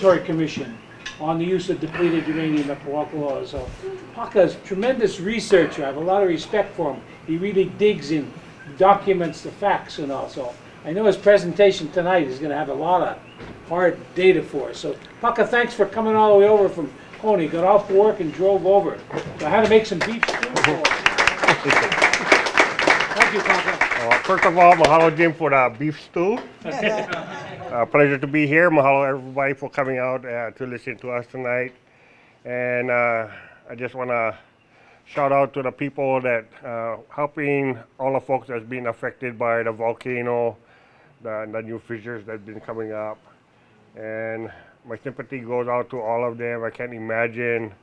Regulatory Commission on the use of depleted uranium at Pahuakaloa. So Paka's a tremendous researcher. I have a lot of respect for him. He really digs in, documents the facts and all. So I know his presentation tonight is going to have a lot of hard data for us. So Paka, thanks for coming all the way over from Coney. Got off work and drove over. So I had to make some beef stew for us. Thank you, Paka. First of all, mahalo Jim for the beef stew. Pleasure to be here. Mahalo everybody for coming out to listen to us tonight. And I just want to shout out to the people that helping all the folks that's been affected by the volcano, the new fissures that's been coming up. And my sympathy goes out to all of them. I can't imagine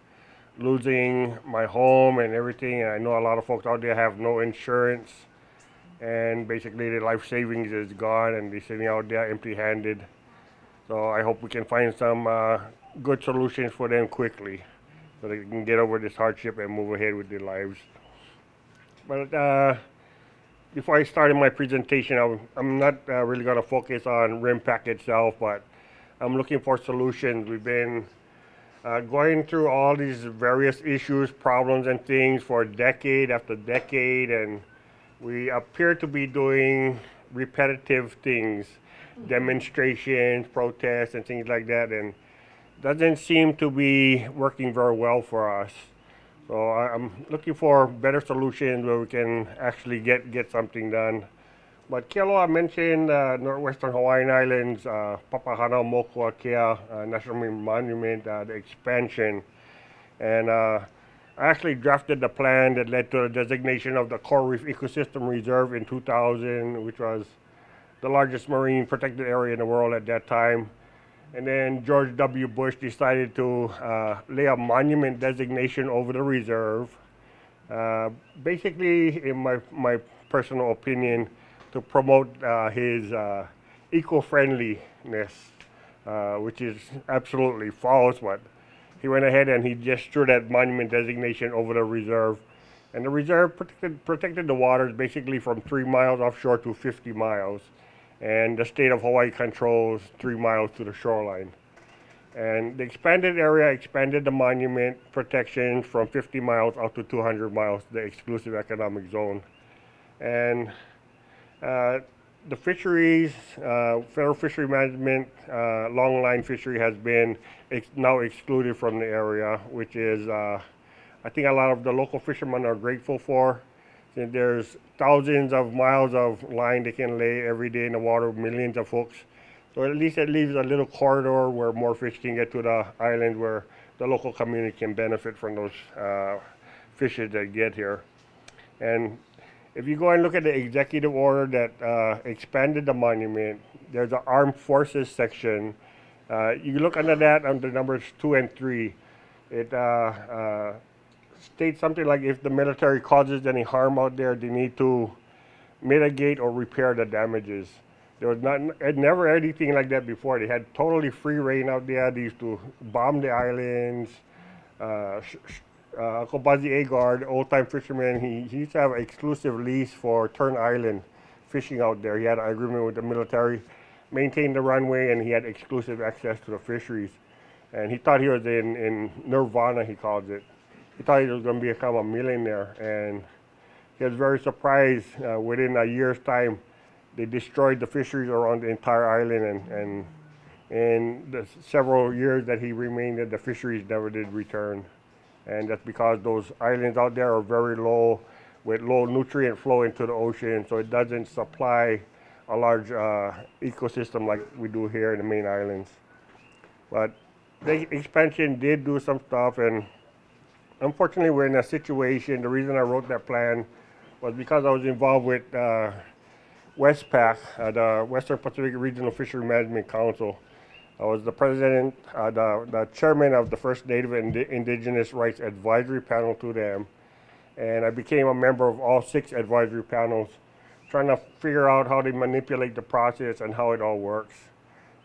losing my home and everything. And I know a lot of folks out there have no insurance. And basically their life savings is gone and they're sitting out there empty-handed. So I hope we can find some good solutions for them quickly so they can get over this hardship and move ahead with their lives. But before I start my presentation, I'm not really going to focus on RIMPAC itself, but I'm looking for solutions. We've been going through all these various issues, problems and things for decade after decade, and we appear to be doing repetitive things, demonstrations, protests, and things like that, and doesn't seem to be working very well for us. So I'm looking for better solutions where we can actually get something done. But Kealoha mentioned Northwestern Hawaiian Islands, Papahana Mokuakea National Monument, the expansion. And I actually drafted the plan that led to the designation of the Coral Reef Ecosystem Reserve in 2000, which was the largest marine protected area in the world at that time. And then George W. Bush decided to lay a monument designation over the reserve. Basically, in my personal opinion, to promote his eco-friendliness, which is absolutely false, but he went ahead and he just threw that monument designation over the reserve. And the reserve protected the waters basically from 3 miles offshore to 50 miles. And the state of Hawaii controls 3 miles to the shoreline. And the expanded area expanded the monument protection from 50 miles out to 200 miles, the exclusive economic zone. And the fisheries, federal fishery management, longline fishery has been now excluded from the area, which is, I think a lot of the local fishermen are grateful for. And there's thousands of miles of line they can lay every day in the water, millions of hooks. So at least it leaves a little corridor where more fish can get to the island where the local community can benefit from those fishes that get here. And if you go and look at the executive order that expanded the monument, there's an armed forces section. You look under that, under numbers 2 and 3, it states something like if the military causes any harm out there, they need to mitigate or repair the damages. There was never anything like that before. They had totally free reign out there. They used to bomb the islands. Uncle Buzzy Agard, old-time fisherman, he used to have an exclusive lease for Turn Island fishing out there. He had an agreement with the military, maintained the runway, and he had exclusive access to the fisheries. And he thought he was in nirvana, he calls it. He thought he was going to become a millionaire, and he was very surprised. Within a year's time, they destroyed the fisheries around the entire island, and in the several years that he remained there, the fisheries never did return. And that's because those islands out there are very low, with low nutrient flow into the ocean, so it doesn't supply a large ecosystem like we do here in the main islands. But the expansion did do some stuff, and unfortunately, we're in a situation, the reason I wrote that plan was because I was involved with WestPAC, the Western Pacific Regional Fishery Management Council. I was the president, the chairman of the First Native and Indigenous Rights Advisory Panel to them, and I became a member of all 6 advisory panels, trying to figure out how they manipulate the process and how it all works.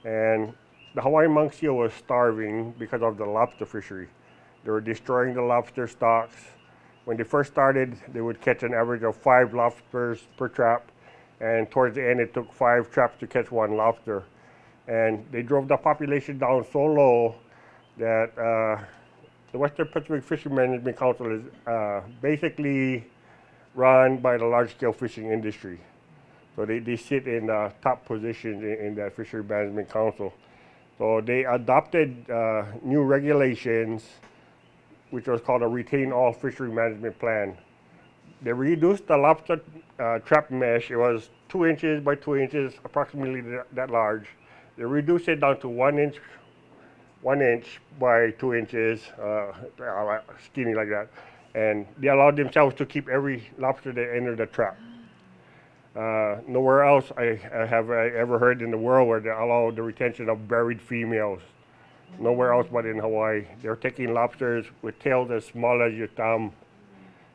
And the Hawaiian monk seal was starving because of the lobster fishery. They were destroying the lobster stocks. When they first started, they would catch an average of 5 lobsters per trap, and towards the end, it took 5 traps to catch 1 lobster. And they drove the population down so low that the Western Pacific Fishery Management Council is basically run by the large-scale fishing industry. So they sit in top positions in that Fishery Management Council. So they adopted new regulations, which was called a Retain All Fishery Management Plan. They reduced the lobster trap mesh. It was 2 inches by 2 inches, approximately that large. They reduced it down to 1 inch by 2 inches, skinny like that. And they allowed themselves to keep every lobster that entered the trap. Nowhere else I have ever heard in the world where they allow the retention of buried females. Nowhere else but in Hawaii. They're taking lobsters with tails as small as your thumb,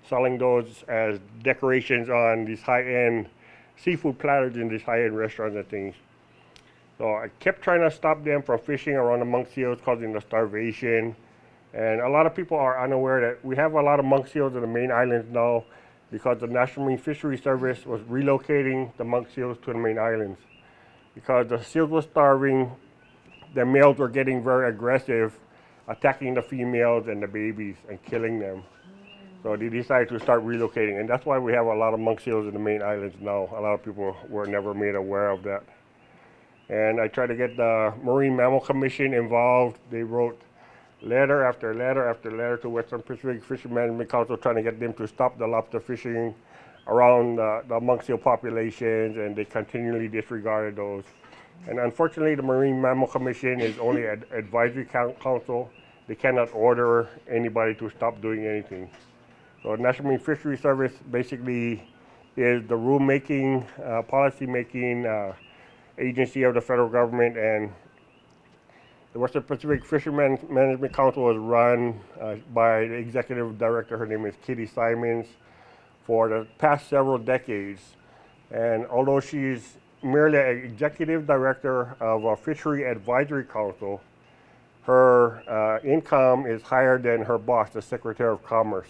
selling those as decorations on these high-end seafood platters in these high-end restaurants and things. So I kept trying to stop them from fishing around the monk seals, causing the starvation. And a lot of people are unaware that we have a lot of monk seals in the main islands now because the National Marine Fisheries Service was relocating the monk seals to the main islands. Because the seals were starving, the males were getting very aggressive, attacking the females and the babies and killing them. So they decided to start relocating, and that's why we have a lot of monk seals in the main islands now. A lot of people were never made aware of that. And I tried to get the Marine Mammal Commission involved. They wrote letter after letter after letter to Western Pacific Fishery Management Council trying to get them to stop the lobster fishing around the monk seal populations, and they continually disregarded those. And unfortunately, the Marine Mammal Commission is only an advisory council. They cannot order anybody to stop doing anything. So the National Marine Fisheries Service basically is the rule-making, policy-making agency of the federal government, and the Western Pacific Fishery Management Council was run by the executive director. Her name is Kitty Simons for the past several decades. And although she's merely an executive director of a fishery advisory council, her income is higher than her boss, the Secretary of Commerce.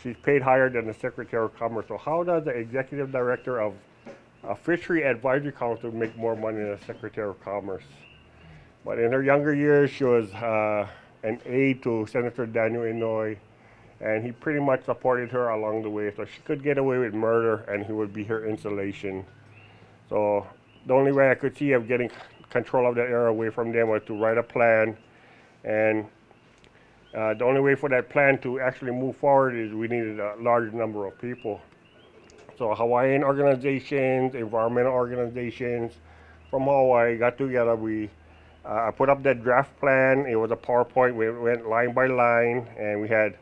She's paid higher than the Secretary of Commerce. So how does the executive director of a fishery advisory council make more money than the Secretary of Commerce? But in her younger years, she was an aide to Senator Daniel Inouye, and he pretty much supported her along the way. So she could get away with murder, and he would be her insulation. So the only way I could see of getting control of that area away from them was to write a plan. And the only way for that plan to actually move forward is we needed a large number of people. So Hawaiian organizations, environmental organizations from Hawaii got together. I put up that draft plan. It was a PowerPoint. We went line by line, and we had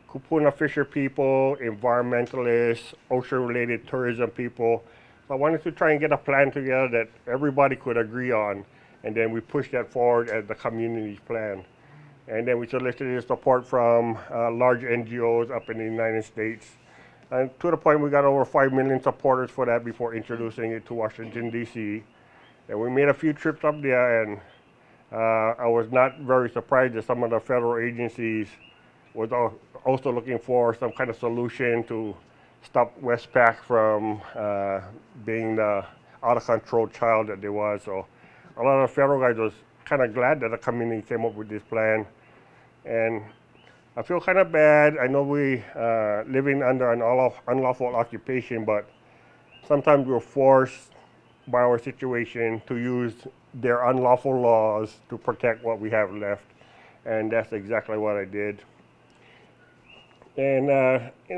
kupuna fisher people, environmentalists, ocean-related tourism people. So I wanted to try and get a plan together that everybody could agree on, and then we pushed that forward as the community's plan. And then we solicited support from large NGOs up in the United States. And to the point we got over 5 million supporters for that before introducing it to Washington, D.C. And we made a few trips up there, and I was not very surprised that some of the federal agencies was also looking for some kind of solution to stop Westpac from being the out-of-control child that they was. So a lot of the federal guys was kind of glad that the community came up with this plan. And I feel kind of bad. I know we living under an unlawful occupation, but sometimes we're forced by our situation to use their unlawful laws to protect what we have left. And that's exactly what I did. And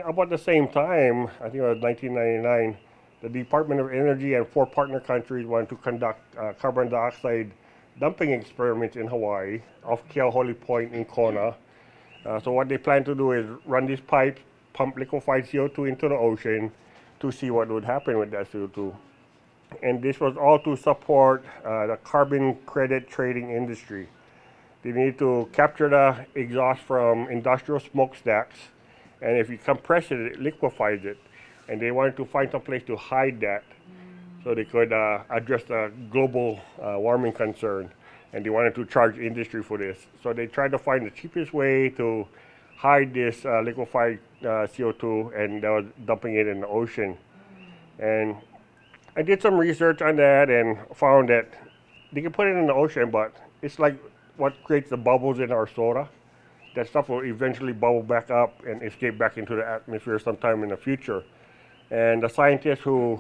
about the same time, I think it was 1999, the Department of Energy and 4 partner countries wanted to conduct carbon dioxide dumping experiments in Hawaii off Keauholi Point in Kona. So what they plan to do is run these pipes, pump liquefied CO2 into the ocean to see what would happen with that CO2. And this was all to support the carbon credit trading industry. They need to capture the exhaust from industrial smokestacks, and if you compress it, it liquefies it. And they wanted to find some place to hide that so they could address the global warming concern. And they wanted to charge industry for this. So they tried to find the cheapest way to hide this liquefied CO2, and they were dumping it in the ocean. And I did some research on that and found that they can put it in the ocean, but it's like what creates the bubbles in our soda. That stuff will eventually bubble back up and escape back into the atmosphere sometime in the future. And the scientists who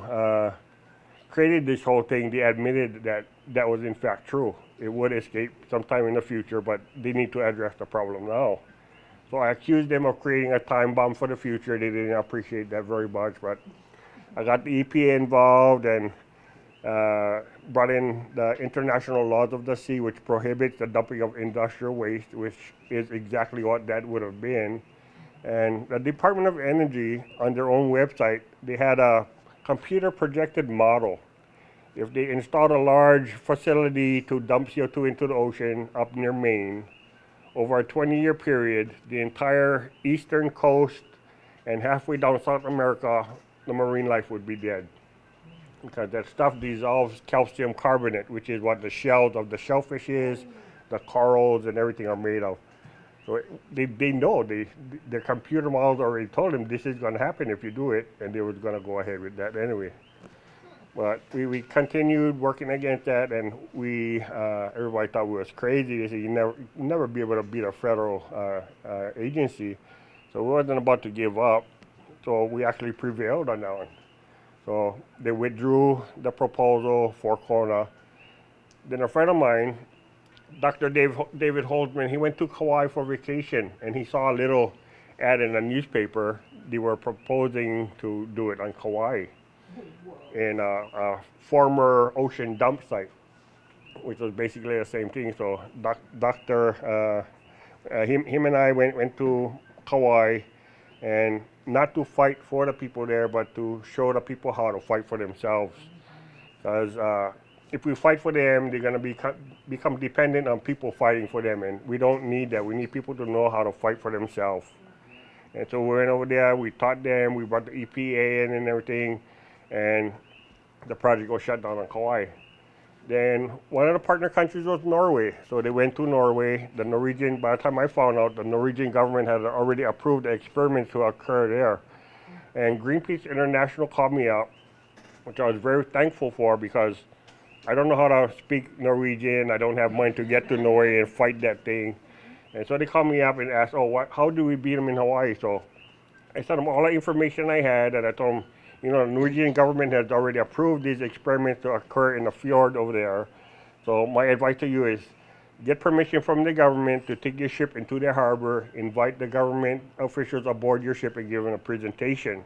created this whole thing, they admitted that that was in fact true. It would escape sometime in the future, but they need to address the problem now. So I accused them of creating a time bomb for the future. They didn't appreciate that very much, but I got the EPA involved and brought in the international laws of the sea, which prohibits the dumping of industrial waste, which is exactly what that would have been. And the Department of Energy, on their own website, they had a computer projected model. If they installed a large facility to dump CO2 into the ocean up near Maine, over a 20-year period, the entire eastern coast and halfway down South America, the marine life would be dead. Because that stuff dissolves calcium carbonate, which is what the shells of the shellfish is, the corals and everything are made of. So they know, their computer models already told them this is going to happen if you do it, and they were going to go ahead with that anyway. But we continued working against that, and everybody thought we was crazy. They said you never be able to beat a federal agency. So we wasn't about to give up. So we actually prevailed on that one. So they withdrew the proposal for Kona. Then a friend of mine, Dr. David Holtzman, he went to Kauai for vacation, and he saw a little ad in a newspaper. They were proposing to do it on Kauai in a former ocean dump site, which was basically the same thing. So him and I went to Kauai, and not to fight for the people there, but to show the people how to fight for themselves. Because if we fight for them, they're going to become dependent on people fighting for them, and we don't need that. We need people to know how to fight for themselves. And so we went over there, we taught them, we brought the EPA in and everything, and the project was shut down on Kauai. Then one of the partner countries was Norway. So they went to Norway. The Norwegian, by the time I found out, the Norwegian government had already approved the experiments to occur there. And Greenpeace International called me up, which I was very thankful for because I don't know how to speak Norwegian. I don't have money to get to Norway and fight that thing. And so they called me up and asked, how do we beat them in Hawaii? So I sent them all the information I had, and I told them, the Norwegian government has already approved these experiments to occur in the fjord over there. So my advice to you is get permission from the government to take your ship into their harbor, invite the government officials aboard your ship and give them a presentation,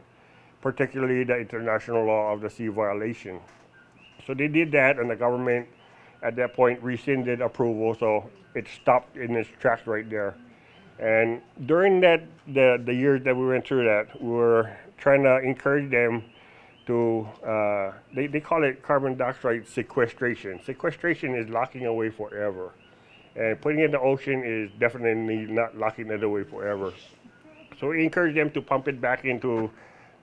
particularly the international law of the sea violation. So they did that, and the government at that point rescinded approval, so it stopped in its tracks right there. And during the years that we went through that, we were trying to encourage them to, they call it carbon dioxide sequestration. Sequestration is locking away forever. And putting it in the ocean is definitely not locking it away forever. So we encourage them to pump it back into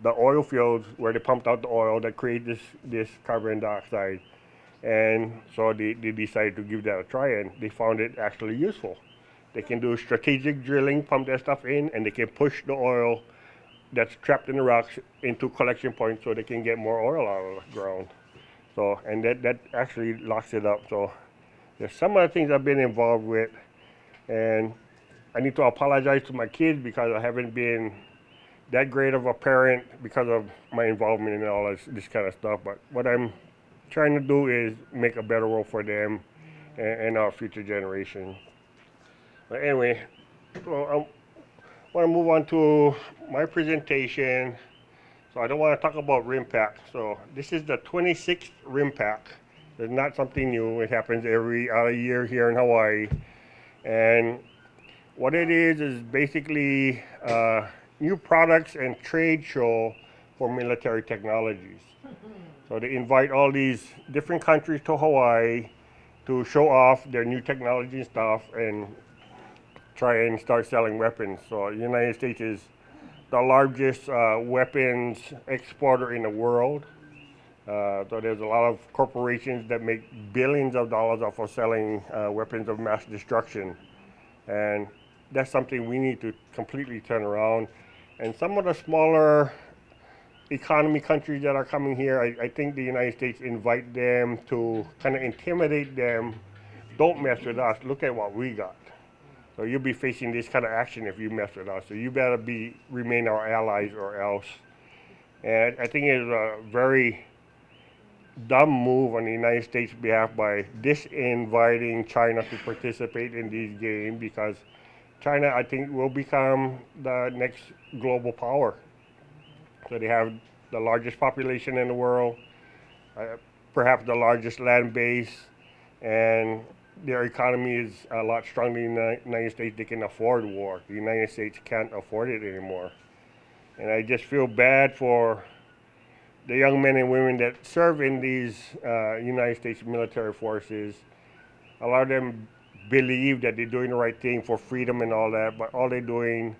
the oil fields where they pumped out the oil that created this carbon dioxide. And so they decided to give that a try, and they found it actually useful. They can do strategic drilling, pump that stuff in, and they can push the oil that's trapped in the rocks into collection points so they can get more oil out of the ground. So, and that actually locks it up. So there's some of the things I've been involved with, and I need to apologize to my kids because I haven't been that great of a parent because of my involvement in all this kind of stuff. But what I'm trying to do is make a better world for them and our future generation. But anyway, so I want to move on to my presentation. So I don't want to talk about RIMPAC. So this is the 26th RIMPAC. It's not something new. It happens every other year here in Hawaii. And what it is basically new products and trade show for military technologies. So they invite all these different countries to Hawaii to show off their new technology and stuff and try and start selling weapons. So the United States is the largest weapons exporter in the world. So there's a lot of corporations that make billions of dollars off of selling weapons of mass destruction. And that's something we need to completely turn around. And some of the smaller economy countries that are coming here, I think the United States invite them to kind of intimidate them. Don't mess with us. Look at what we got. So you'll be facing this kind of action if you mess with us. So you better remain our allies or else. And I think it's a very dumb move on the United States' behalf by disinviting China to participate in these games, because China, I think, will become the next global power. So they have the largest population in the world, perhaps the largest land base, and their economy is a lot stronger than the United States. They can afford war. The United States can't afford it anymore. And I just feel bad for the young men and women that serve in these United States military forces. A lot of them believe that they're doing the right thing for freedom and all that, but all they're doing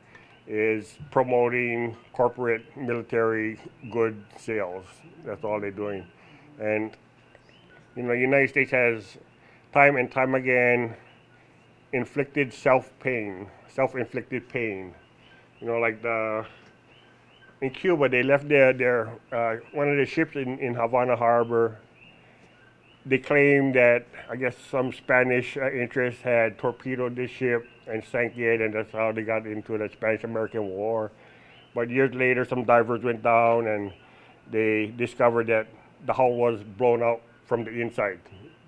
is promoting corporate military good sales. That's all they're doing. And you know, the United States has time and time again inflicted self-inflicted pain. You know, like in Cuba, they left their one of the ships in Havana Harbor. They claimed that, I guess, some Spanish interests had torpedoed this ship and sank it, and that's how they got into the Spanish-American War. But years later, some divers went down and they discovered that the hull was blown out from the inside.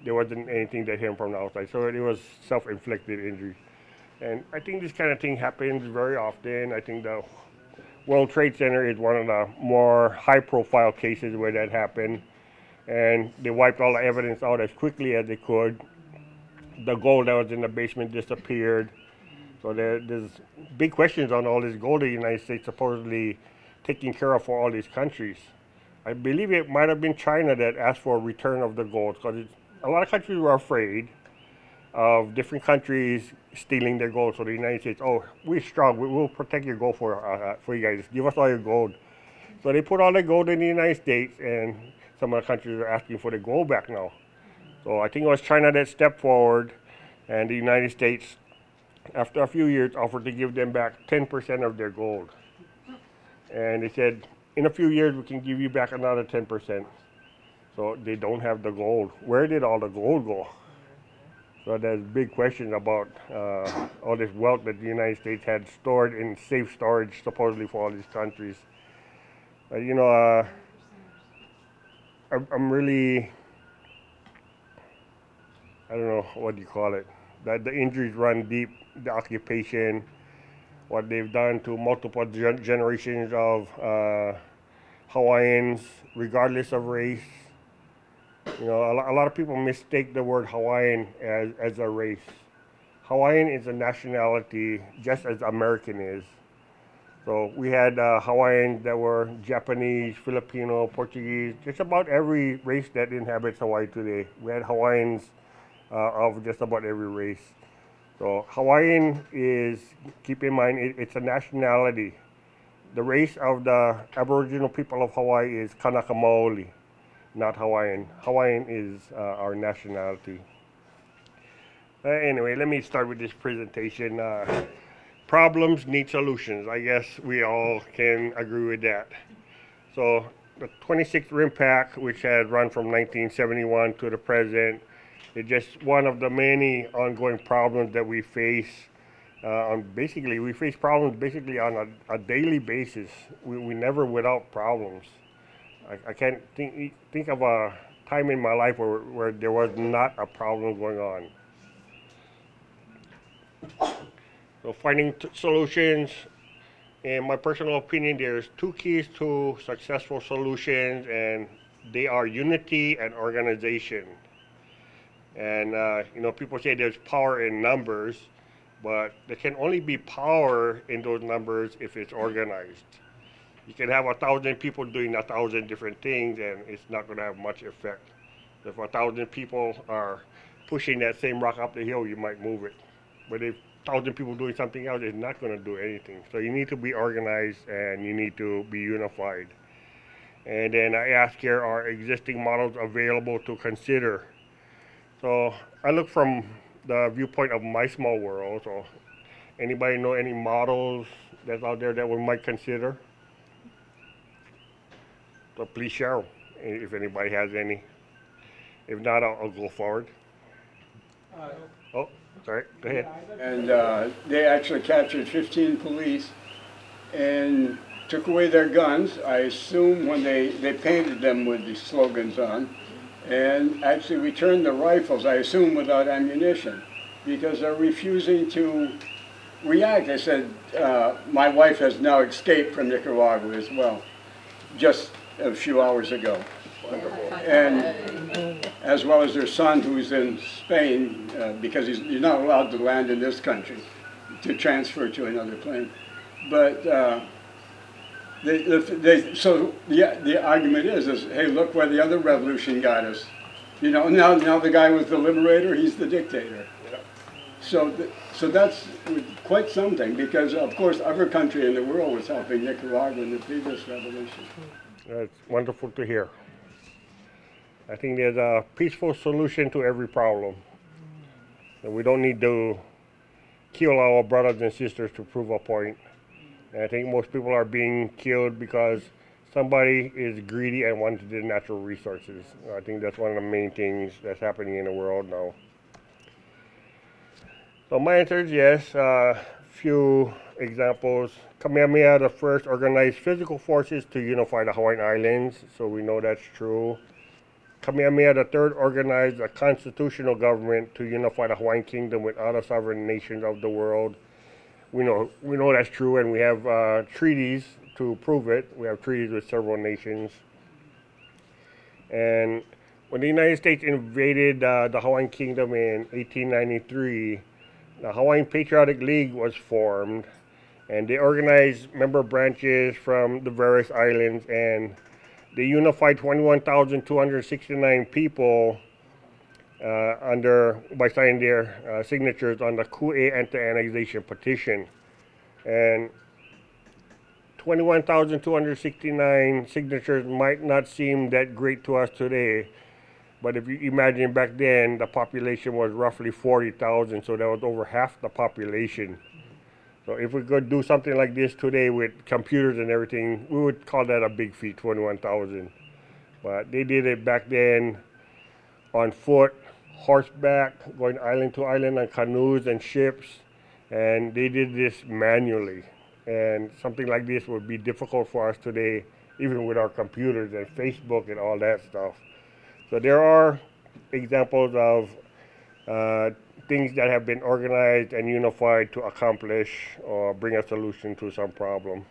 There wasn't anything that hit him from the outside, so it was self-inflicted injury. And I think this kind of thing happens very often. I think the World Trade Center is one of the more high-profile cases where that happened. And they wiped all the evidence out as quickly as they could. The gold that was in the basement disappeared. So there's big questions on all this gold the United States supposedly taking care of for all these countries. I believe it might have been China that asked for a return of the gold, because a lot of countries were afraid of different countries stealing their gold. So the United States, oh, we're strong, we'll protect your gold for you guys, give us all your gold. So they put all their gold in the United States, and some of the countries are asking for the gold back now. So I think it was China that stepped forward, and the United States, after a few years, offered to give them back 10% of their gold. And they said, in a few years, we can give you back another 10%. So they don't have the gold. Where did all the gold go? So there's big questions about all this wealth that the United States had stored in safe storage, supposedly for all these countries. You know, I'm really, I don't know what you call it, that the injuries run deep, the occupation, what they've done to multiple generations of Hawaiians, regardless of race. You know, a lot of people mistake the word Hawaiian as a race. Hawaiian is a nationality, just as American is. So we had Hawaiians that were Japanese, Filipino, Portuguese, just about every race that inhabits Hawaii today. We had Hawaiians of just about every race. So Hawaiian is, keep in mind, it's a nationality. The race of the Aboriginal people of Hawaii is Kanaka Maoli, not Hawaiian. Hawaiian is our nationality. Anyway, let me start with this presentation. Problems need solutions. I guess we all can agree with that. So the 26th RIMPAC, which had run from 1971 to the present, is just one of the many ongoing problems that we face. We face problems basically on a daily basis. We never without problems. I can't think of a time in my life where there was not a problem going on. So finding solutions, in my personal opinion, there's two keys to successful solutions, and they are unity and organization. And you know, people say there's power in numbers, but there can only be power in those numbers if it's organized. You can have 1,000 people doing 1,000 different things, and it's not going to have much effect. If 1,000 people are pushing that same rock up the hill, you might move it. But if 1,000 people doing something else, it's not going to do anything. So you need to be organized, and you need to be unified. And then I ask here, are existing models available to consider? So I look from the viewpoint of my small world. So anybody know any models that's out there that we might consider? So please share 'em if anybody has any. If not, I'll go forward. Oh, sorry, go ahead. And they actually captured 15 police and took away their guns, I assume when they painted them with the slogans on, and actually returned the rifles, I assume without ammunition, because they're refusing to react. They said, my wife has now escaped from Nicaragua as well, just a few hours ago. And as well as their son, who's in Spain, because he's not allowed to land in this country, to transfer to another plane. But so the argument is, hey, look where the other revolution got us. You know, now the guy was the liberator, he's the dictator. So that's quite something, because of course every country in the world was helping Nicaragua in the previous revolution. That's wonderful to hear. I think there's a peaceful solution to every problem. And we don't need to kill our brothers and sisters to prove a point. And I think most people are being killed because somebody is greedy and wants the natural resources. I think that's one of the main things that's happening in the world now. So my answer is yes. Few examples. Kamehameha the first organized physical forces to unify the Hawaiian Islands, so we know that's true. Kamehameha the third organized a constitutional government to unify the Hawaiian Kingdom with other sovereign nations of the world. We know that's true, and we have treaties to prove it. We have treaties with several nations. And when the United States invaded the Hawaiian Kingdom in 1893, the Hawaiian Patriotic League was formed, and they organized member branches from the various islands, and they unified 21,269 people by signing their signatures on the Ku'e anti-annexation petition. And 21,269 signatures might not seem that great to us today, but if you imagine back then, the population was roughly 40,000, so that was over half the population. So if we could do something like this today with computers and everything, we would call that a big feat, 21,000. But they did it back then on foot, horseback, going island to island on canoes and ships, and they did this manually. And something like this would be difficult for us today, even with our computers and Facebook and all that stuff. So there are examples of things that have been organized and unified to accomplish or bring a solution to some problem.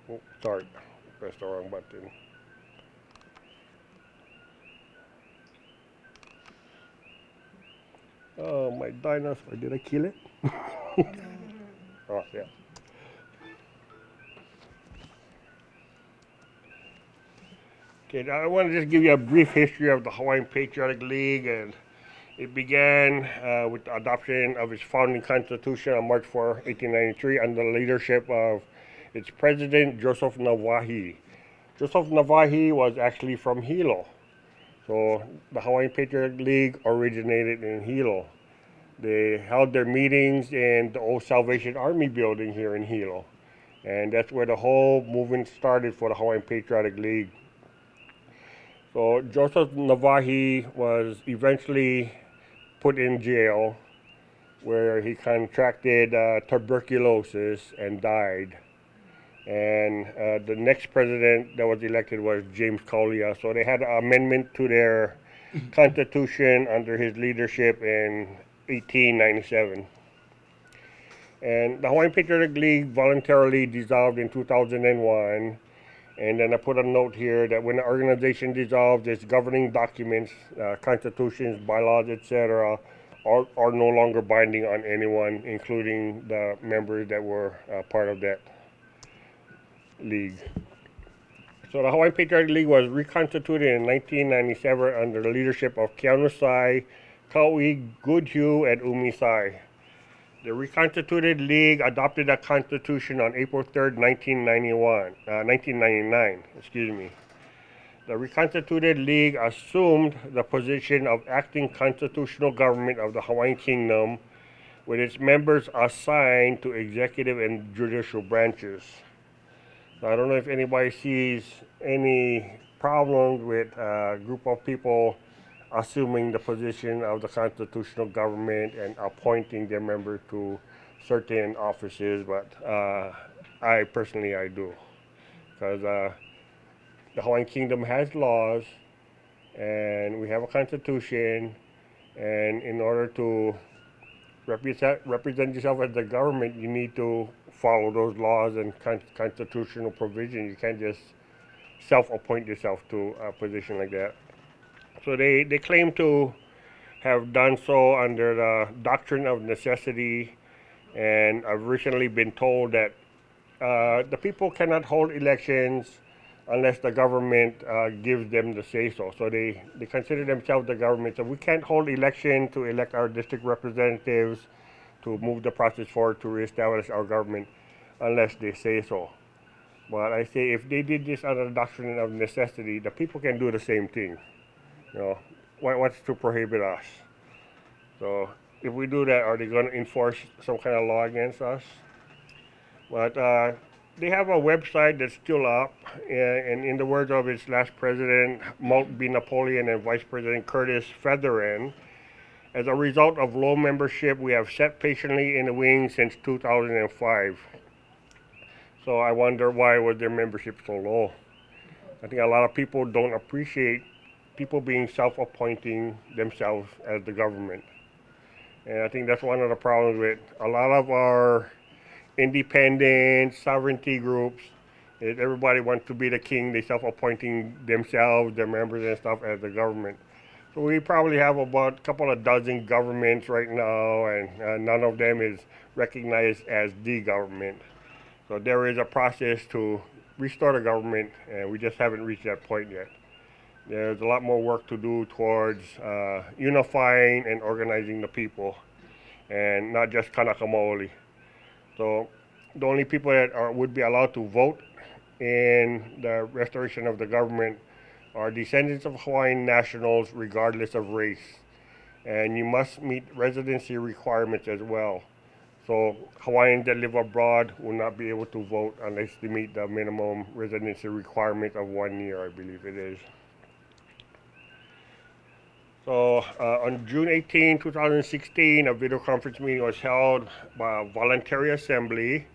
Oh, sorry, pressed the wrong button. Oh, my dinosaur, did I kill it? Oh, yeah. Okay, now I want to just give you a brief history of the Hawaiian Patriotic League, and it began with the adoption of its founding constitution on March 4, 1893, under the leadership of its president, Joseph Navahi. Joseph Navahi was actually from Hilo. So the Hawaiian Patriotic League originated in Hilo. They held their meetings in the old Salvation Army building here in Hilo. And that's where the whole movement started for the Hawaiian Patriotic League. So Joseph Navahi was eventually put in jail where he contracted tuberculosis and died. And the next president that was elected was James Kaulia. So they had an amendment to their constitution under his leadership in 1897. And the Hawaiian Patriotic League voluntarily dissolved in 2001. And then I put a note here that when the organization dissolves, its governing documents, constitutions, bylaws, etc., are no longer binding on anyone, including the members that were part of that league. So the Hawaiian Patriotic League was reconstituted in 1997 under the leadership of Keanu Sai, Kau'i Goodhue, and Umi Sai. The reconstituted league adopted a constitution on April 3rd, 1999. The reconstituted league assumed the position of acting constitutional government of the Hawaiian Kingdom, with its members assigned to executive and judicial branches. So I don't know if anybody sees any problems with a group of people assuming the position of the constitutional government and appointing their members to certain offices, but I personally do, because the Hawaiian Kingdom has laws and we have a constitution, and in order to represent yourself as the government, you need to follow those laws and constitutional provisions. You can't just self-appoint yourself to a position like that. So they claim to have done so under the doctrine of necessity, and I've recently been told that the people cannot hold elections unless the government gives them the say-so. So they consider themselves the government. So we can't hold election to elect our district representatives to move the process forward to reestablish our government unless they say so. But I say if they did this under the doctrine of necessity, the people can do the same thing. You know, what's to prohibit us? So if we do that, are they going to enforce some kind of law against us? But they have a website that's still up, and in the words of its last president, Mount B. Napoleon, and Vice President Curtis Featherin, as a result of low membership, we have sat patiently in the wings since 2005. So I wonder, why was their membership so low? I think a lot of people don't appreciate people being self-appointing themselves as the government. And I think that's one of the problems with a lot of our independent sovereignty groups, is everybody wants to be the king. They self-appointing themselves, their members and stuff, as the government. So we probably have about a couple of dozen governments right now, and none of them is recognized as the government. So there is a process to restore the government, and we just haven't reached that point yet. There's a lot more work to do towards unifying and organizing the people, and not just Kanaka Maoli. So the only people that would be allowed to vote in the restoration of the government are descendants of Hawaiian nationals, regardless of race. And you must meet residency requirements as well. So Hawaiians that live abroad will not be able to vote unless they meet the minimum residency requirement of 1 year, I believe it is. So on June 18, 2016, a video conference meeting was held by a voluntary assembly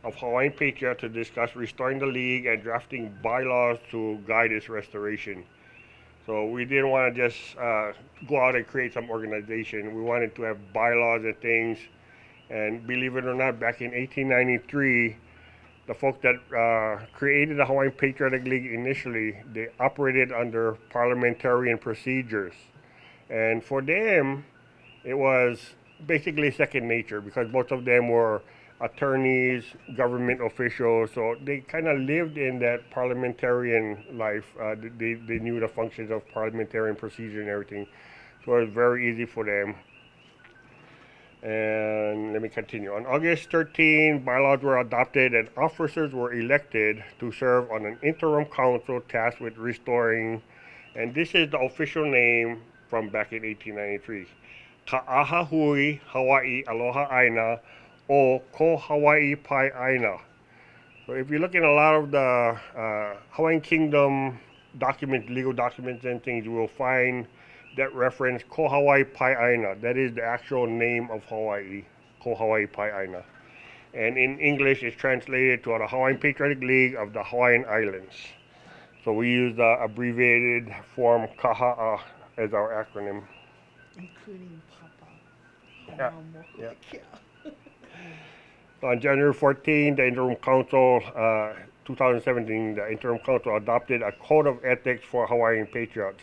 of Hawaiian Patriots to discuss restoring the league and drafting bylaws to guide its restoration. So we didn't want to just go out and create some organization. We wanted to have bylaws and things. And believe it or not, back in 1893, the folks that created the Hawaiian Patriotic League initially, they operated under parliamentarian procedures. And for them, it was basically second nature, because both of them were attorneys, government officials, so they kind of lived in that parliamentarian life. They knew the functions of parliamentarian procedure and everything, so it was very easy for them. And let me continue. On August 13, bylaws were adopted and officers were elected to serve on an interim council tasked with restoring, and this is the official name from back in 1893, Ka'ahahui Hawaii Aloha Aina, o Ko Hawaii Pai Aina. So if you look in a lot of the Hawaiian Kingdom documents, legal documents and things, you will find that reference, Ko Hawaii Pai Aina. That is the actual name of Hawaii, Ko Hawaii Pai Aina. And in English, it's translated to the Hawaiian Patriotic League of the Hawaiian Islands. So we use the abbreviated form Kaha'a as our acronym. Including Papa. Yeah. On January 14, the Interim Council, 2017, the Interim Council adopted a code of ethics for Hawaiian Patriots.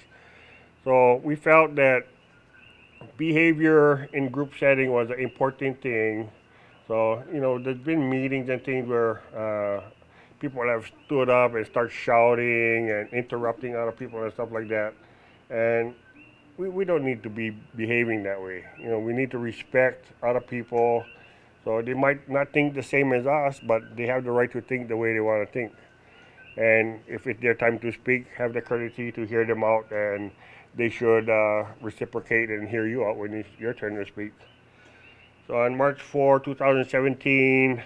So we felt that behavior in group setting was an important thing. So, you know, there's been meetings and things where people have stood up and start shouting and interrupting other people and stuff like that. And we don't need to be behaving that way. You know, we need to respect other people. So they might not think the same as us, but they have the right to think the way they want to think. And if it's their time to speak, have the courtesy to hear them out, and they should reciprocate and hear you out when it's your turn to speak. So on March 4, 2017,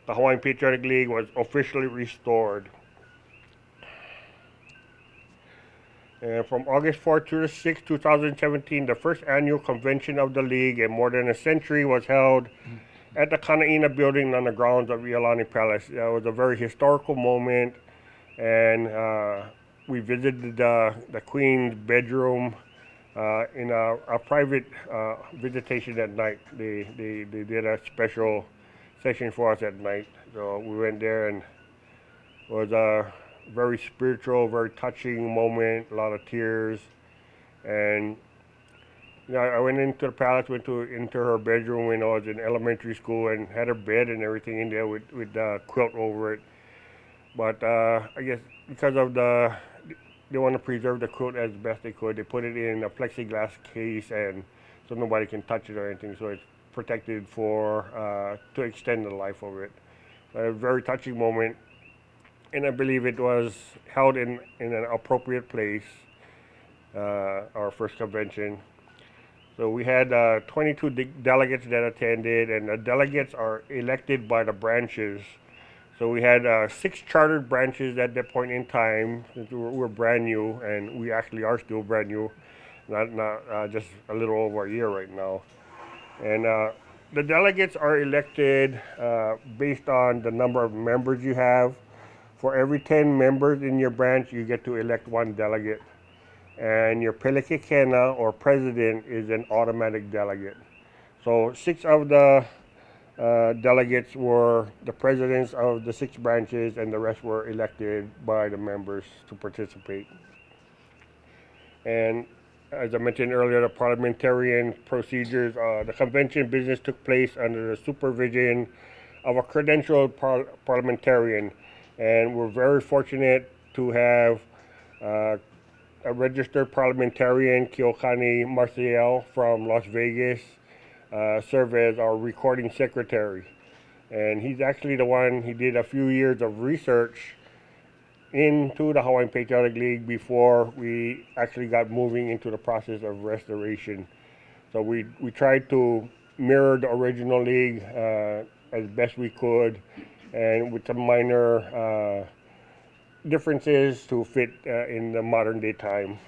the Hawaiian Patriotic League was officially restored. And from August 4th to the 6th, 2017, the first annual convention of the league in more than a century was held at the Kanaina building on the grounds of Iolani Palace. It was a very historical moment, and we visited the Queen's bedroom in a private visitation at night. They did a special session for us at night. So we went there, and it was a very spiritual, very touching moment, a lot of tears. And you know, I went into the palace, into her bedroom when I was in elementary school, and had her bed and everything in there with the quilt over it. But I guess because of they want to preserve the quilt as best they could, they put it in a plexiglass case, and so nobody can touch it or anything. So it's protected for to extend the life of it. A very touching moment, and I believe it was held in an appropriate place. Our first convention. So we had 22 delegates that attended, and the delegates are elected by the branches. So we had 6 chartered branches at that point in time, since we're brand new, and we actually are still brand new, not just a little over a year right now. And the delegates are elected based on the number of members you have. For every 10 members in your branch, you get to elect 1 delegate. And your Pelekekena, or president, is an automatic delegate. So 6 of the delegates were the presidents of the 6 branches, and the rest were elected by the members to participate. And as I mentioned earlier, the parliamentarian procedures, the convention business took place under the supervision of a credentialed parliamentarian. And we're very fortunate to have a registered parliamentarian, Kiokani Marcial from Las Vegas, serve as our recording secretary. And he's actually the one, he did a few years of research into the Hawaiian Patriotic League before we actually got moving into the process of restoration. So we tried to mirror the original league as best we could, and with some minor differences to fit in the modern day time.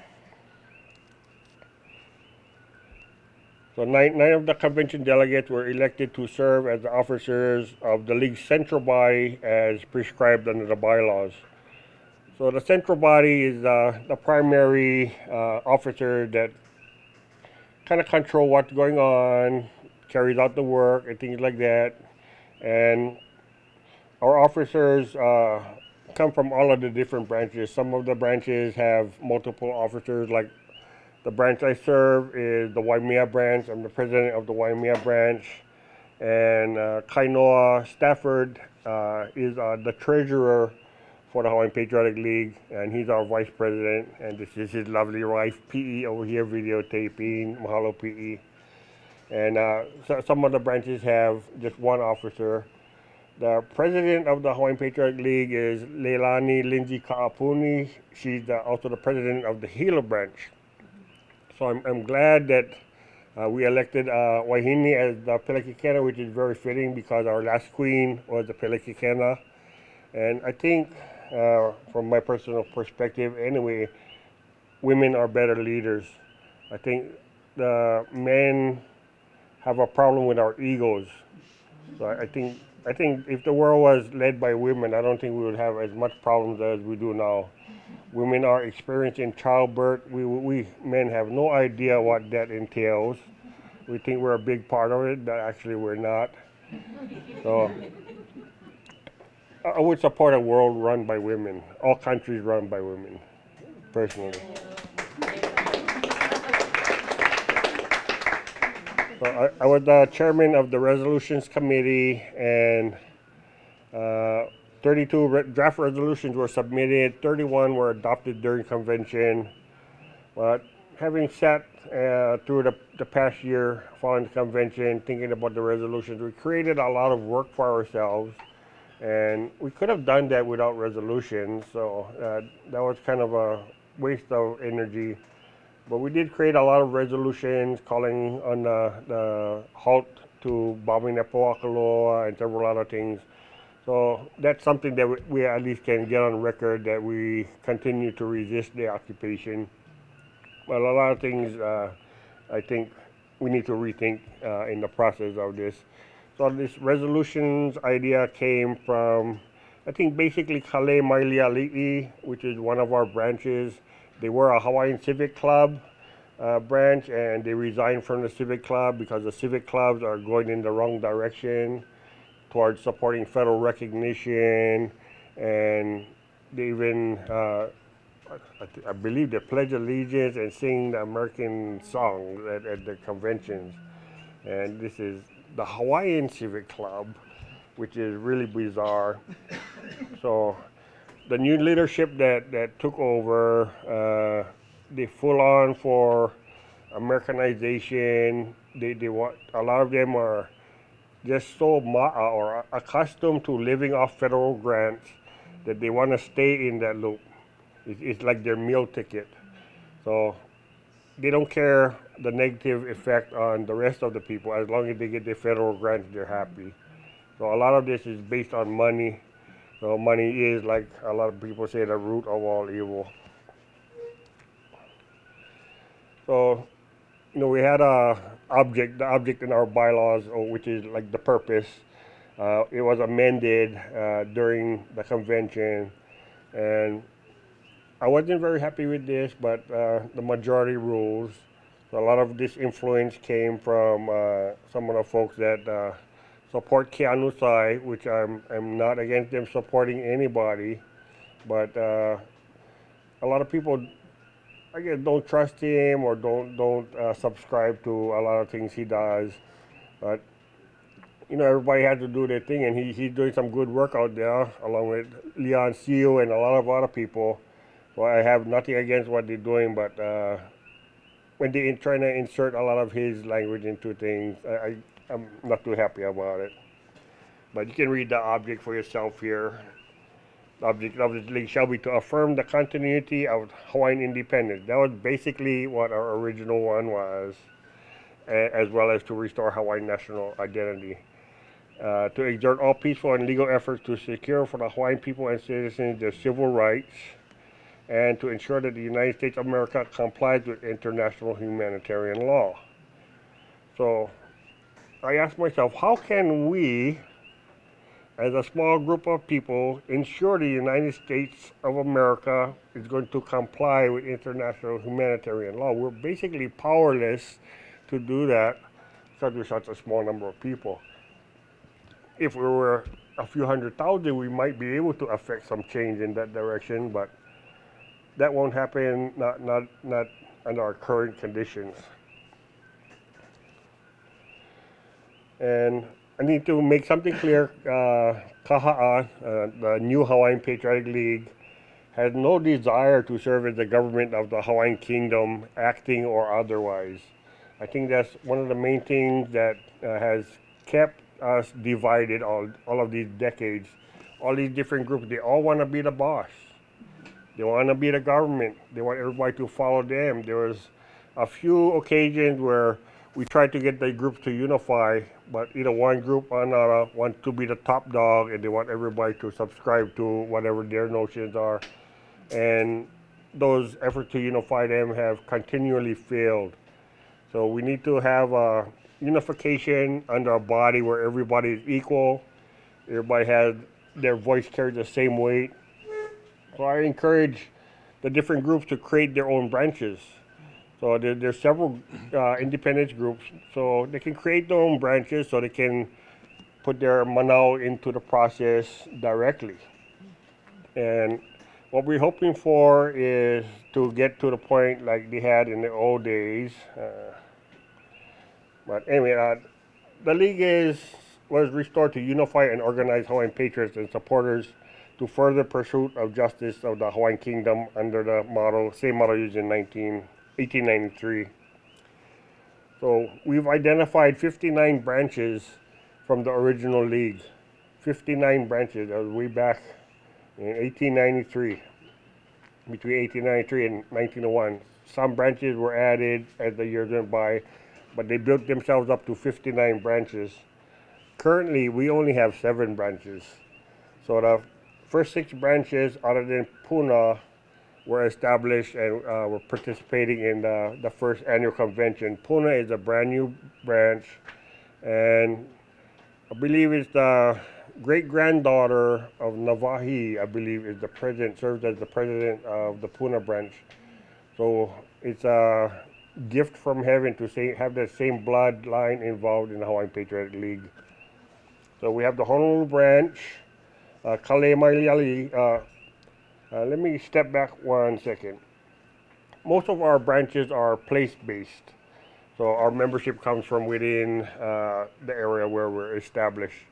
So nine of the convention delegates were elected to serve as the officers of the league's central body as prescribed under the bylaws. So the central body is the primary officer that kind of control what's going on, carries out the work and things like that. And our officers come from all of the different branches. Some of the branches have multiple officers, like the branch I serve is the Waimea branch. I'm the president of the Waimea branch. And Kainoa Stafford is the treasurer for the Hawaiian Patriotic League, and he's our vice president. And this is his lovely wife, PE, over here videotaping. Mahalo, PE. And so some of the branches have just 1 officer. The president of the Hawaiian Patriotic League is Leilani Lindsay Kaapuni. She's also the president of the Hilo branch. So I'm glad that we elected Wahine as the Pelekekena, which is very fitting because our last queen was the Pelekekena. And I think, from my personal perspective anyway, women are better leaders. I think the men have a problem with our egos. So I think if the world was led by women, I don't think we would have as much problems as we do now. Women are experienced in childbirth. We men have no idea what that entails. We think we're a big part of it, but actually we're not. So I would support a world run by women, all countries run by women, personally. So I was the chairman of the resolutions committee, and 32 draft resolutions were submitted, 31 were adopted during convention. But having sat through the past year following the convention, thinking about the resolutions, we created a lot of work for ourselves, and we could have done that without resolutions, so that was kind of a waste of energy. But we did create a lot of resolutions calling on the halt to bombing at Poakaloa and several other things. So that's something that we at least can get on record, that we continue to resist the occupation. But a lot of things I think we need to rethink in the process of this. So this resolutions idea came from, I think, basically Kale Mailiali'i, which is one of our branches. They were a Hawaiian Civic Club branch, and they resigned from the Civic Club because the Civic Clubs are going in the wrong direction towards supporting federal recognition, and they even, I believe, they pledge allegiance and sing the American songs at the conventions. And this is the Hawaiian Civic Club, which is really bizarre. So the new leadership that took over, they full on for Americanization. They want, a lot of them are just so or accustomed to living off federal grants that they want to stay in that loop. It's like their meal ticket. So they don't care the negative effect on the rest of the people. As long as they get their federal grants, they're happy. So a lot of this is based on money. So money is, like a lot of people say, the root of all evil. So, we had the object in our bylaws, which is like the purpose. It was amended during the convention, and I wasn't very happy with this, but the majority rules. So a lot of this influence came from some of the folks that support Keanusai, which I'm not against them supporting anybody, but a lot of people, I guess, don't trust him or don't subscribe to a lot of things he does. But everybody had to do their thing, and he's doing some good work out there, along with Leon Seal and a lot of other people. So I have nothing against what they're doing, but when they're trying to insert a lot of his language into things, I'm not too happy about it. But you can read the object for yourself here. The object of this league shall be to affirm the continuity of Hawaiian independence. That was basically what our original one was, as well as to restore Hawaiian national identity. To exert all peaceful and legal efforts to secure for the Hawaiian people and citizens their civil rights, and to ensure that the United States of America complies with international humanitarian law. So I asked myself, how can we, as a small group of people, ensure the United States of America is going to comply with international humanitarian law? We're basically powerless to do that because we're such a small number of people. If we were a few 100,000, we might be able to affect some change in that direction, but that won't happen, not under our current conditions. And I need to make something clear. Kaha'a, the new Hawaiian Patriotic League, has no desire to serve as the government of the Hawaiian Kingdom, acting or otherwise. I think that's one of the main things that has kept us divided all of these decades. All these different groups, they all want to be the boss. They want to be the government. They want everybody to follow them. There was a few occasions where we tried to get the groups to unify, but either one group or another wants to be the top dog, and they want everybody to subscribe to whatever their notions are. And those efforts to unify them have continually failed. So we need to have a unification under a body where everybody is equal. Everybody has their voice carries the same weight. So I encourage the different groups to create their own branches. So there's several independence groups, so they can create their own branches so they can put their manau into the process directly. And what we're hoping for is to get to the point like they had in the old days. But anyway, the league was restored to unify and organize Hawaiian patriots and supporters to further pursuit of justice of the Hawaiian Kingdom under the same model used in 1893. So we've identified 59 branches from the original league. 59 branches. That was way back in 1893, between 1893 and 1901. Some branches were added as the years went by, but they built themselves up to 59 branches. Currently, we only have 7 branches. So the first 6 branches, other than Puna, were established and were participating in the first annual convention. Puna is a brand new branch, and I believe it's the great-granddaughter of Navahi, I believe, is the president, serves as the president of the Puna branch. So it's a gift from heaven to have that same bloodline involved in the Hawaiian Patriotic League. So we have the Honolulu branch, Kale Mailiali. Let me step back 1 second. Most of our branches are place-based. So our membership comes from within the area where we're established.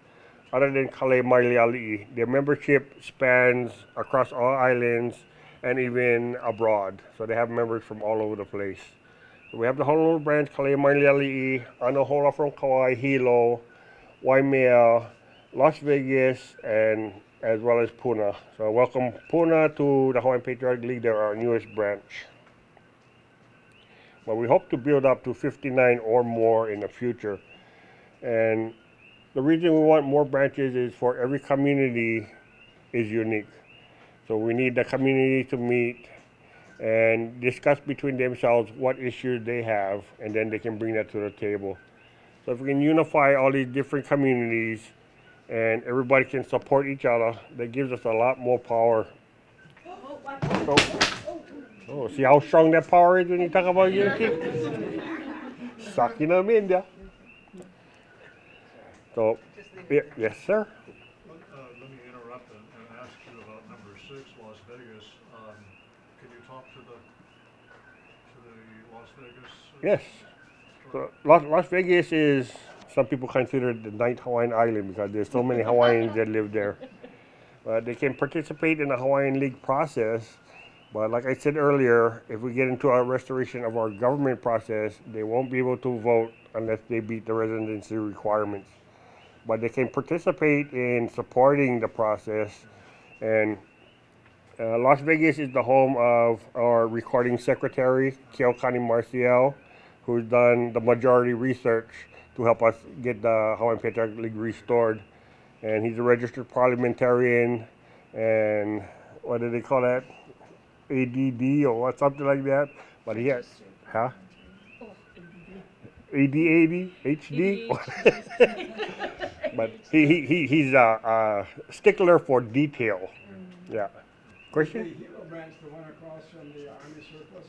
Other than Kale Mailiali, their membership spans across all islands and even abroad. So they have members from all over the place. So we have the Honolulu branch, Kale Mailiali, Anahola from Kauai, Hilo, Waimea, Las Vegas, and as well as Puna. So welcome Puna to the Hawaiian Patriotic League. They're our newest branch. But we hope to build up to 59 or more in the future. And the reason we want more branches is for every community is unique. So we need the community to meet and discuss between themselves what issues they have, and then they can bring that to the table. So if we can unify all these different communities and everybody can support each other, that gives us a lot more power. Oh, see how strong that power is when you talk about unity? Sucking them in there. So, yes, sir? Let me interrupt and ask you about number 6, Las Vegas. Can you talk to the Las Vegas? Yes. So Las Vegas is, some people consider it the 9th Hawaiian island because there's so many Hawaiians that live there. They can participate in the Hawaiian League process, but like I said earlier, if we get into a restoration of our government process, they won't be able to vote unless they meet the residency requirements. But they can participate in supporting the process, and Las Vegas is the home of our recording secretary, Keokani Marcial, who's done the majority research to help us get the Hawaiian Patriotic League restored. And he's a registered parliamentarian, and what do they call that? ADD or what, something like that. But he has, huh? ADAD, HD. But he's a stickler for detail. Yeah. Question? Is the Hilo branch the one across from the Army surplus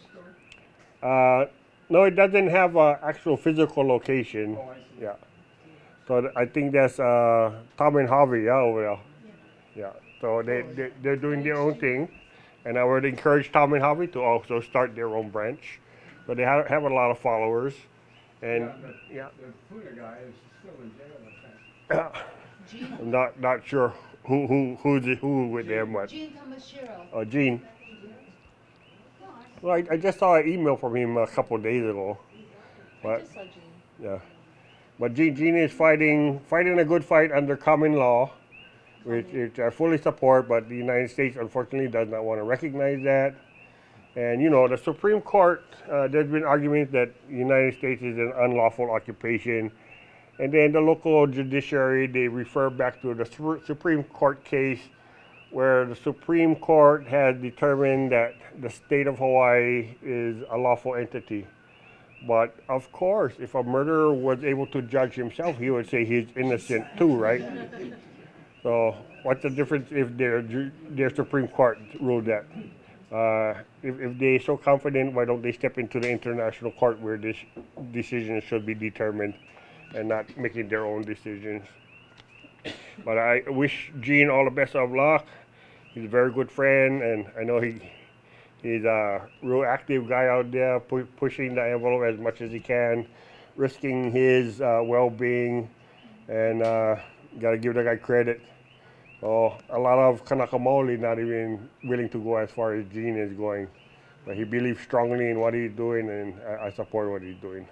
store? No, it doesn't have an actual physical location. Oh, I see. Yeah. So I think that's Tom and Harvey, yeah, over there. Yeah. So they're doing their own thing, and I would encourage Tom and Harvey to also start their own branch. So they have a lot of followers, and yeah. The Puna guy is still in jail, I think. I'm not sure who with them, but Gene Kamashiro. oh, Gene. Well, I just saw an email from him a couple of days ago, but Just saw Gene. yeah. But Gene is fighting a good fight under common law, which I fully support, but the United States unfortunately does not want to recognize that. And you know, the Supreme Court, there's been arguments that the United States is an unlawful occupation. And then the local judiciary, they refer back to the Supreme Court case where the Supreme Court has determined that the state of Hawaii is a lawful entity. But of course, if a murderer was able to judge himself, he would say he's innocent too, right? So what's the difference if their Supreme Court ruled that? If they're so confident, why don't they step into the international court where this decision should be determined and not making their own decisions? But I wish Gene all the best of luck. He's a very good friend, and I know he's a real active guy out there, pushing the envelope as much as he can, risking his well-being, and gotta give the guy credit. So a lot of Kanaka Maoli not even willing to go as far as Gene is going, but he believes strongly in what he's doing, and I support what he's doing.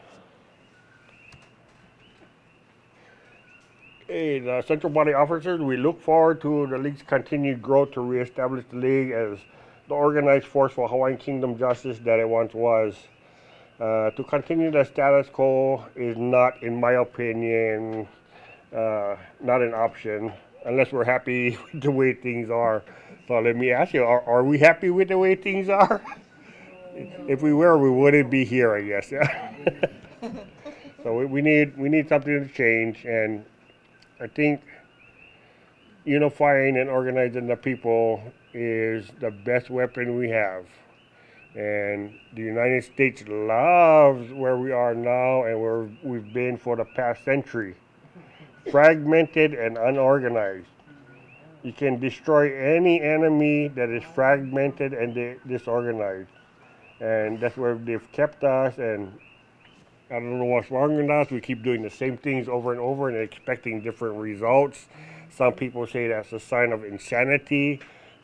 Hey, the Central Body officers, we look forward to the League's continued growth to reestablish the League as the organized force for Hawaiian Kingdom justice that it once was. To continue the status quo is not, in my opinion, not an option. unless we're happy with the way things are. So let me ask you, are we happy with the way things are? If we were, we wouldn't be here, I guess. So we need something to change, and I think unifying and organizing the people is the best weapon we have. And the United States loves where we are now and where we've been for the past century. Fragmented and unorganized. You can destroy any enemy that is fragmented and disorganized. And that's where they've kept us, and I don't know what's wrong with us. We keep doing the same things over and over and expecting different results. Some people say that's a sign of insanity.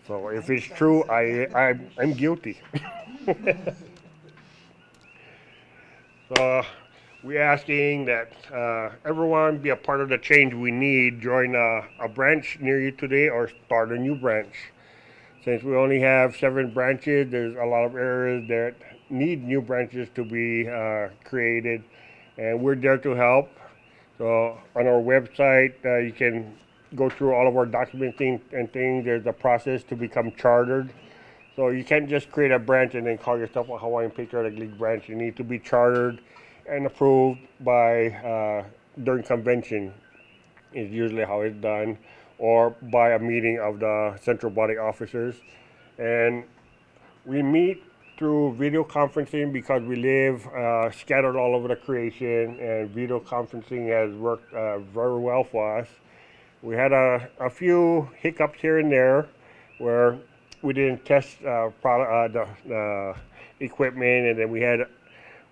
So if it's true, I'm guilty. So we're asking that everyone be a part of the change we need. Join a branch near you today or start a new branch. Since we only have 7 branches, there's a lot of areas that need new branches to be created, and we're there to help. So on our website, you can go through all of our documenting and things. There's a process to become chartered. So you can't just create a branch and then call yourself a Hawaiian Patriotic League branch. You need to be chartered and approved by during convention is usually how it's done, or by a meeting of the central body officers. And we meet through video conferencing because we live scattered all over the creation, and video conferencing has worked very well for us. We had a few hiccups here and there where we didn't test the equipment, and then we had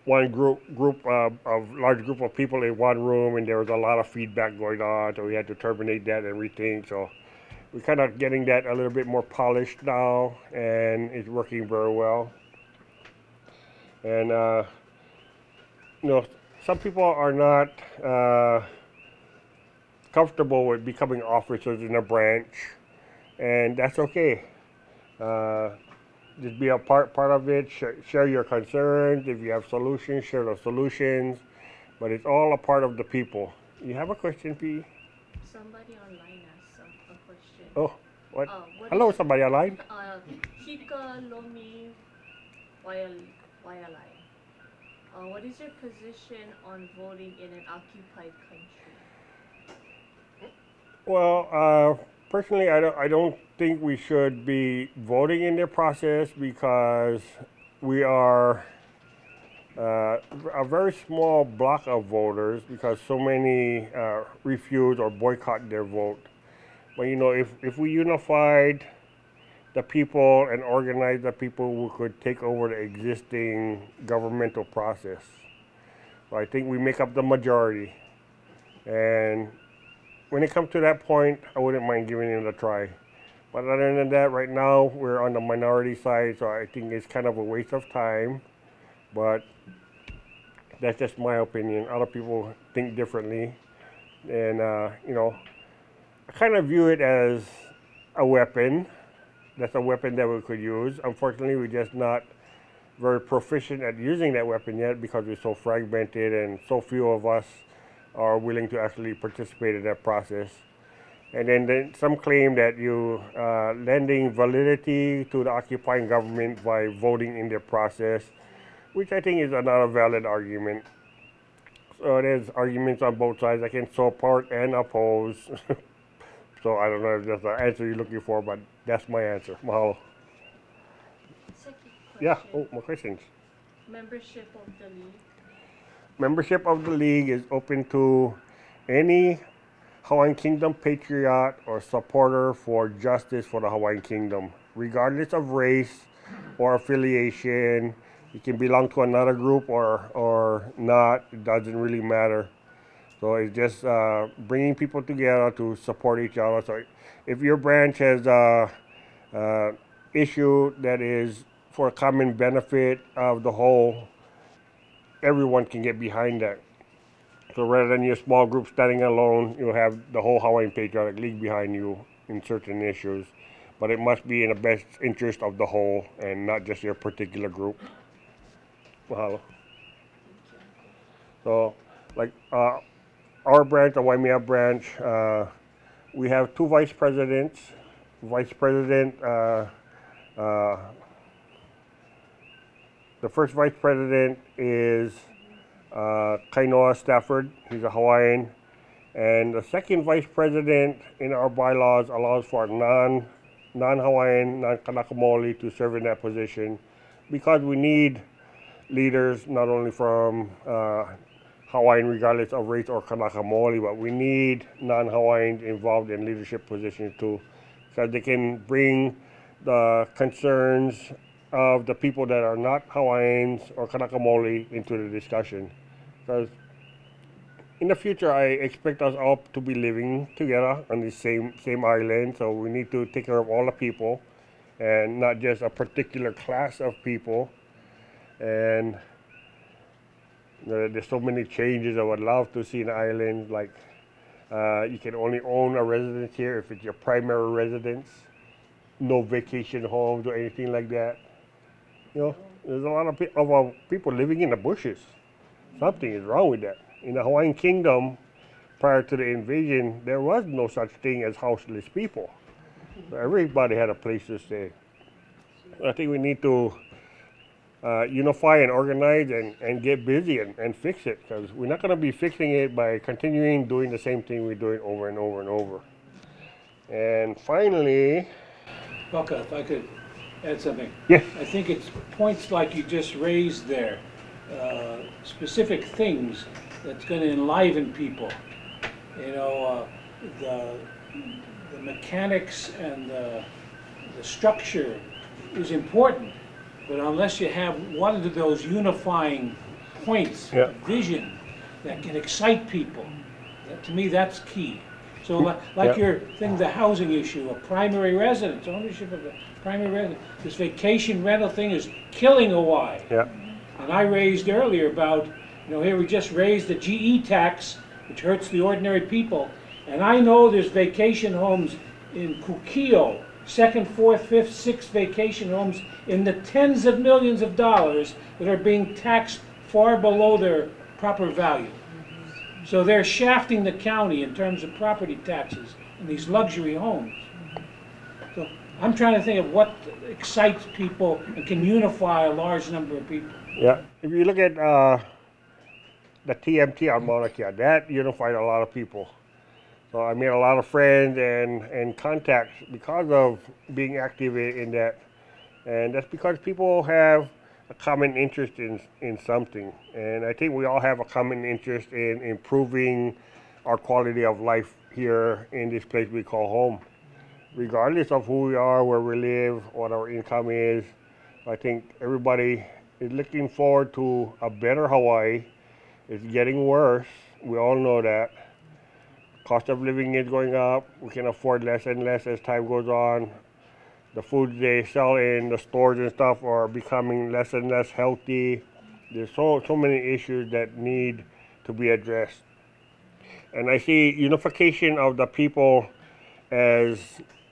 one large group of people in one room, and there was a lot of feedback going on, so we had to terminate that and rethink. So we're kind of getting that a little bit more polished now, and it's working very well. And some people are not comfortable with becoming officers in a branch, and that's okay. Just be a part of it. Share your concerns. If you have solutions, share the solutions. But it's all a part of the people. You have a question, P? Somebody online asked a question. Oh, what? Hello, somebody online? Hika Lomi Wayalai. What is your position on voting in an occupied country? Well, personally, I don't think we should be voting in the process because we are a very small block of voters, because so many refuse or boycott their vote. But if we unified the people and organized the people, we could take over the existing governmental process. So I think we make up the majority, and when it comes to that point, I wouldn't mind giving it a try. But other than that, right now, we're on the minority side, so I think it's kind of a waste of time. But that's just my opinion. Other people think differently. And, I kind of view it as a weapon. That's a weapon that we could use. Unfortunately, we're just not very proficient at using that weapon yet because we're so fragmented and so few of us are willing to actually participate in that process. And then some claim that you lending validity to the occupying government by voting in their process, which I think is not a valid argument. So there's arguments on both sides. I can support and oppose. So I don't know if that's the answer you're looking for, but that's my answer. Mahalo. Second question. Yeah, more questions. Membership of the league. Membership of the league is open to any Hawaiian Kingdom patriot or supporter for justice for the Hawaiian Kingdom, regardless of race or affiliation. You can belong to another group or not. It doesn't really matter. So it's just bringing people together to support each other. So if your branch has a issue that is for a common benefit of the whole, everyone can get behind that. So rather than your small group standing alone, you'll have the whole Hawaiian Patriotic League behind you in certain issues. But it must be in the best interest of the whole and not just your particular group. Mahalo. So, like our branch, the Waimea branch, We have two vice presidents. Vice President, the first vice president is Kainoa Stafford. He's a Hawaiian. And the second vice president in our bylaws allows for non-Hawaiian, non-Kanaka Maoli to serve in that position because we need leaders not only from Hawaiian regardless of race or Kanaka Maoli, but we need non-Hawaiians involved in leadership positions too, because they can bring the concerns of the people that are not Hawaiians or Kanaka Maoli into the discussion. Because in the future, I expect us all to be living together on the same island, so we need to take care of all the people and not just a particular class of people. And there's so many changes I would love to see in the island, like you can only own a residence here if it's your primary residence, no vacation homes or anything like that. You know, there's a lot of people living in the bushes. Something is wrong with that. In the Hawaiian Kingdom, prior to the invasion, there was no such thing as houseless people. So everybody had a place to stay. I think we need to unify and organize and get busy and fix it, because we're not going to be fixing it by continuing doing the same thing we're doing over and over and over. And finally... Waka, if I could add something. Yes. I think it's points like you just raised there, specific things that's going to enliven people. You know, the mechanics and the structure is important, but unless you have one of those unifying points, vision that can excite people, to me that's key. So like your thing, the housing issue, a primary residence, ownership of the primary residence, this vacation rental thing is killing Hawaii. Yeah. And I raised earlier about, you know, here we just raised the GE tax, which hurts the ordinary people. And I know there's vacation homes in Kukio, second, fourth, fifth, sixth vacation homes in the tens of millions of dollars that are being taxed far below their proper value. So they're shafting the county in terms of property taxes in these luxury homes. So I'm trying to think of what excites people and can unify a large number of people. Yeah, if you look at the TMT on Mauna Kea, that unified a lot of people. So I made a lot of friends and contacts because of being active in that. And that's because people have a common interest in something. And I think we all have a common interest in improving our quality of life here in this place we call home. Regardless of who we are, where we live, what our income is, I think everybody is looking forward to a better Hawaii. It's getting worse. We all know that. Cost of living is going up. We can afford less and less as time goes on. The foods they sell in the stores and stuff are becoming less and less healthy. There's so many issues that need to be addressed. And I see unification of the people as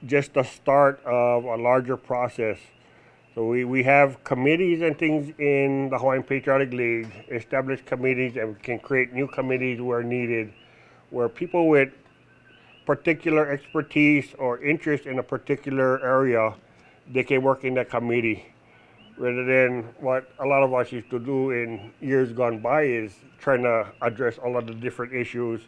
just the start of a larger process. So we have committees and things in the Hawaiian Patriotic League, established committees, and we can create new committees where needed, where people with particular expertise or interest in a particular area, they can work in that committee, rather than what a lot of us used to do in years gone by is trying to address all of the different issues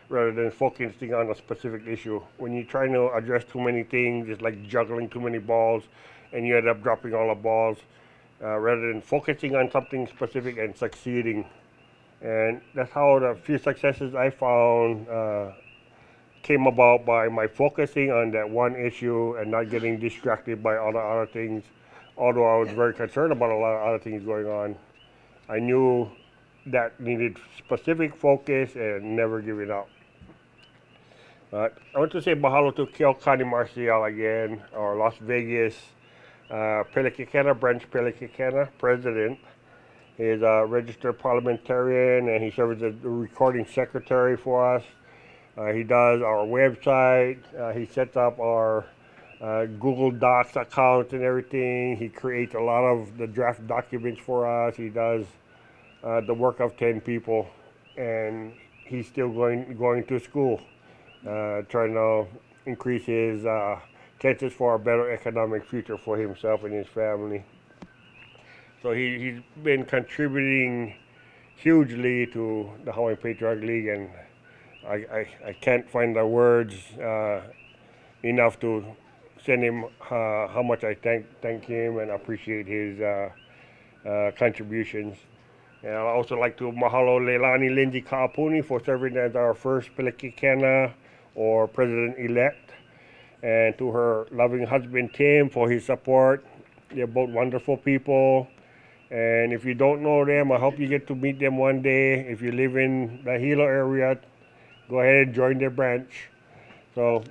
rather than focusing on a specific issue. When you're trying to address too many things, it's like juggling too many balls, and you end up dropping all the balls rather than focusing on something specific and succeeding. And that's how the few successes I found came about, by my focusing on that one issue and not getting distracted by all the other things. Although I was very concerned about a lot of other things going on, I knew that needed specific focus and never giving up. I want to say mahalo to Keokani Marcial again, or Las Vegas Pelikikena, Branch Pelikikena president. He's a registered parliamentarian, and he serves as the recording secretary for us. He does our website. He sets up our Google Docs account and everything. He creates a lot of the draft documents for us. He does the work of 10 people, and he's still going to school. trying to increase his chances for a better economic future for himself and his family. So he's been contributing hugely to the Hawaiian Patriotic League, and I can't find the words enough to send him how much I thank him and appreciate his contributions. And I'd also like to mahalo Leilani Lindsay Kaapuni for serving as our first Pelekikena or president-elect, and to her loving husband Tim for his support. They're both wonderful people, and if you don't know them, I hope you get to meet them one day. If you live in the Hilo area, go ahead and join their branch. So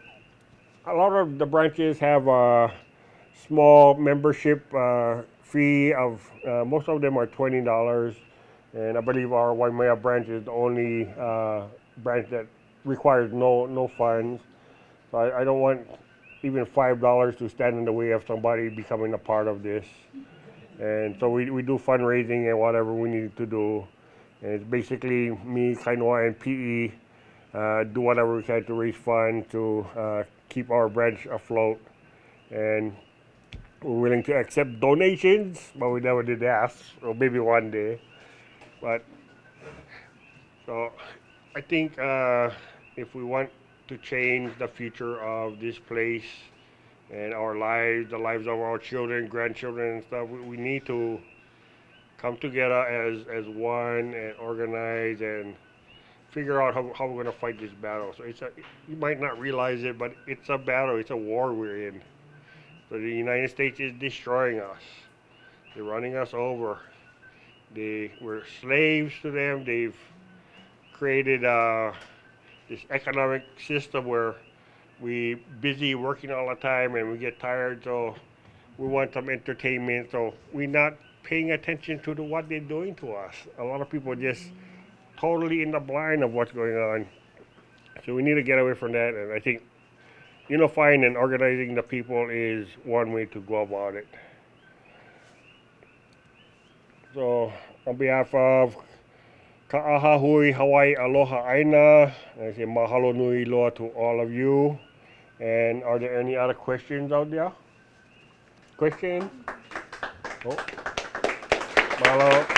a lot of the branches have a small membership fee of, most of them are $20, and I believe our Waimea branch is the only branch that requires no funds. So I don't want even $5 to stand in the way of somebody becoming a part of this. And so we do fundraising and whatever we need to do. And it's basically me, Kainoa, and PE do whatever we can to raise funds to keep our branch afloat. And we're willing to accept donations, but we never did ask, or maybe one day. But so I think if we want to change the future of this place and our lives, the lives of our children, grandchildren, and stuff, we need to come together as one and organize and figure out how we're going to fight this battle. So you might not realize it, but it's a battle, it's a war we're in. So the United States is destroying us. They're running us over. We're slaves to them. They've created this economic system where we busy working all the time and we get tired, so we want some entertainment. So we're not paying attention to what they're doing to us. A lot of people are just totally in the blind of what's going on. So we need to get away from that, and I think unifying and organizing the people is one way to go about it. So on behalf of Ka'ahahui Hawaii Aloha Aina, I say mahalo nui loa to all of you. And are there any other questions out there? Question? Oh. Mahalo.